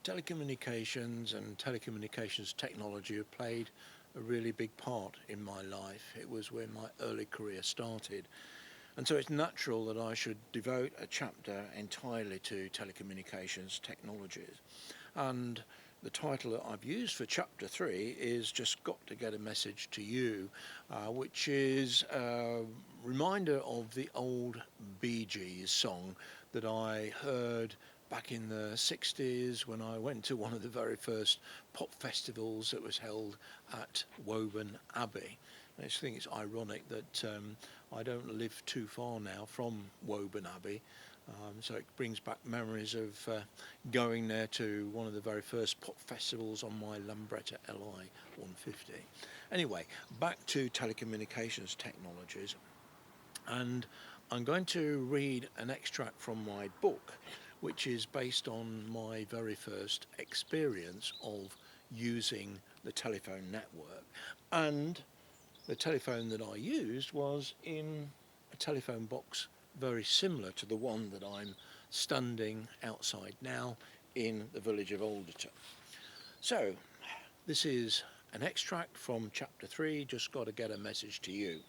Telecommunications and telecommunications technology have played a really big part in my life. It was where my early career started. And so it's natural that I should devote a chapter entirely to telecommunications technologies. And the title that I've used for chapter 3 is Just Got to Get a Message to You, which is a reminder of the old Bee Gees song that I heard back in the 60s when I went to one of the very first pop festivals that was held at Woburn Abbey. I just think it's ironic that I don't live too far now from Woburn Abbey, so it brings back memories of going there to one of the very first pop festivals on my Lambretta Li 150. Anyway, back to telecommunications technologies, and I'm going to read an extract from my book, which is based on my very first experience of using the telephone network. And the telephone that I used was in a telephone box very similar to the one that I'm standing outside now in the village of Alderton. So, this is an extract from chapter 3, Just Got to Get a Message to You.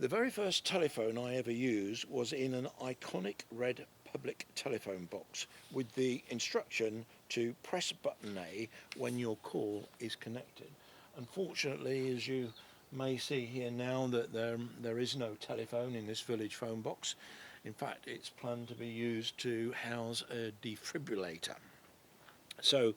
The very first telephone I ever used was in an iconic red public telephone box with the instruction to press button A when your call is connected. Unfortunately, as you may see here now, that there is no telephone in this village phone box. In fact, it's planned to be used to house a defibrillator. So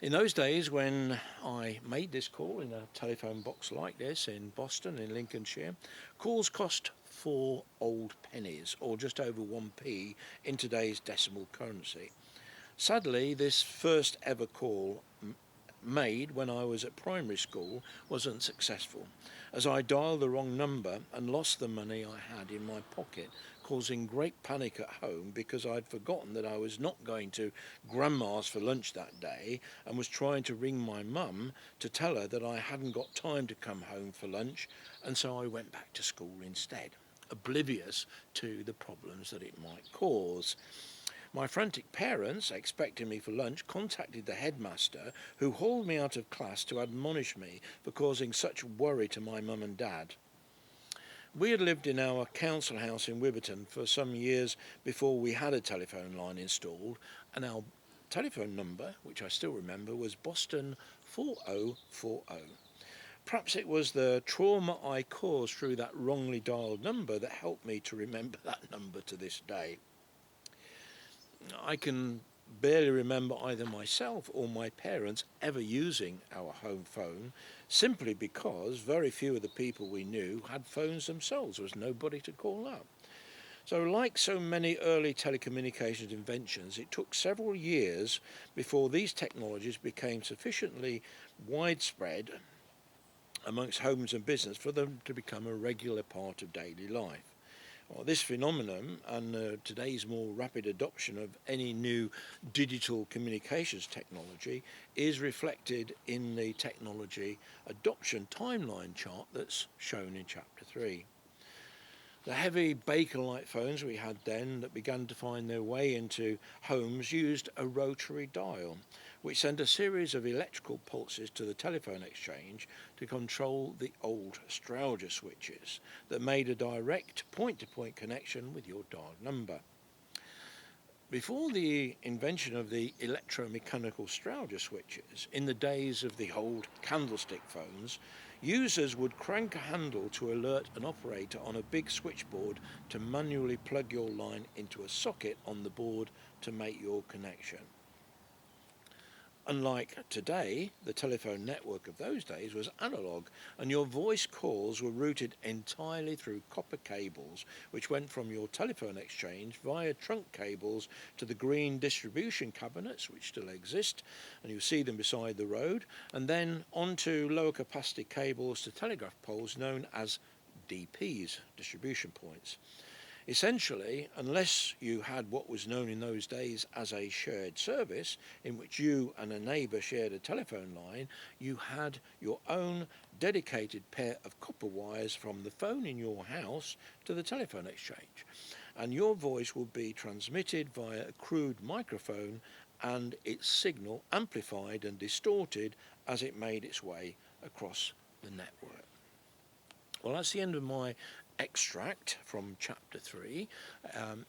in those days when I made this call in a telephone box like this in Boston, in Lincolnshire, calls cost 4 old pennies, or just over 1p in today's decimal currency. Sadly, this first ever call made when I was at primary school wasn't successful, as I dialed the wrong number and lost the money I had in my pocket, causing great panic at home because I'd forgotten that I was not going to Grandma's for lunch that day and was trying to ring my mum to tell her that I hadn't got time to come home for lunch, and so I went back to school instead, oblivious to the problems that it might cause. My frantic parents, expecting me for lunch, contacted the headmaster, who hauled me out of class to admonish me for causing such worry to my mum and dad. We had lived in our council house in Witherton for some years before we had a telephone line installed, and our telephone number, which I still remember, was Boston 4040. Perhaps it was the trauma I caused through that wrongly dialed number that helped me to remember that number to this day. I can barely remember either myself or my parents ever using our home phone, simply because very few of the people we knew had phones themselves. There was nobody to call up. So like so many early telecommunications inventions, it took several years before these technologies became sufficiently widespread amongst homes and business for them to become a regular part of daily life. Well, this phenomenon and today's more rapid adoption of any new digital communications technology is reflected in the technology adoption timeline chart that's shown in chapter 3. The heavy Bakelite phones we had then that began to find their way into homes used a rotary dial, which sent a series of electrical pulses to the telephone exchange to control the old Strowger switches that made a direct point-to-point connection with your dialed number. Before the invention of the electromechanical Strowger switches, in the days of the old candlestick phones, users would crank a handle to alert an operator on a big switchboard to manually plug your line into a socket on the board to make your connection. Unlike today, the telephone network of those days was analog, and your voice calls were routed entirely through copper cables, which went from your telephone exchange via trunk cables to the green distribution cabinets, which still exist, and you see them beside the road, and then onto lower capacity cables to telegraph poles known as DPs, distribution points. Essentially, unless you had what was known in those days as a shared service, in which you and a neighbour shared a telephone line, you had your own dedicated pair of copper wires from the phone in your house to the telephone exchange, and your voice would be transmitted via a crude microphone and its signal amplified and distorted as it made its way across the network. Well, that's the end of my extract from chapter 3.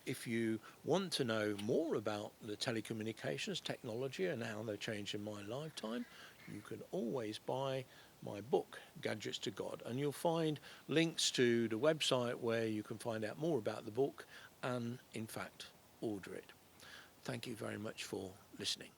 If you want to know more about the telecommunications technology and how they changed in my lifetime, you can always buy my book, Gadgets to God, and you'll find links to the website where you can find out more about the book and, in fact, order it. Thank you very much for listening.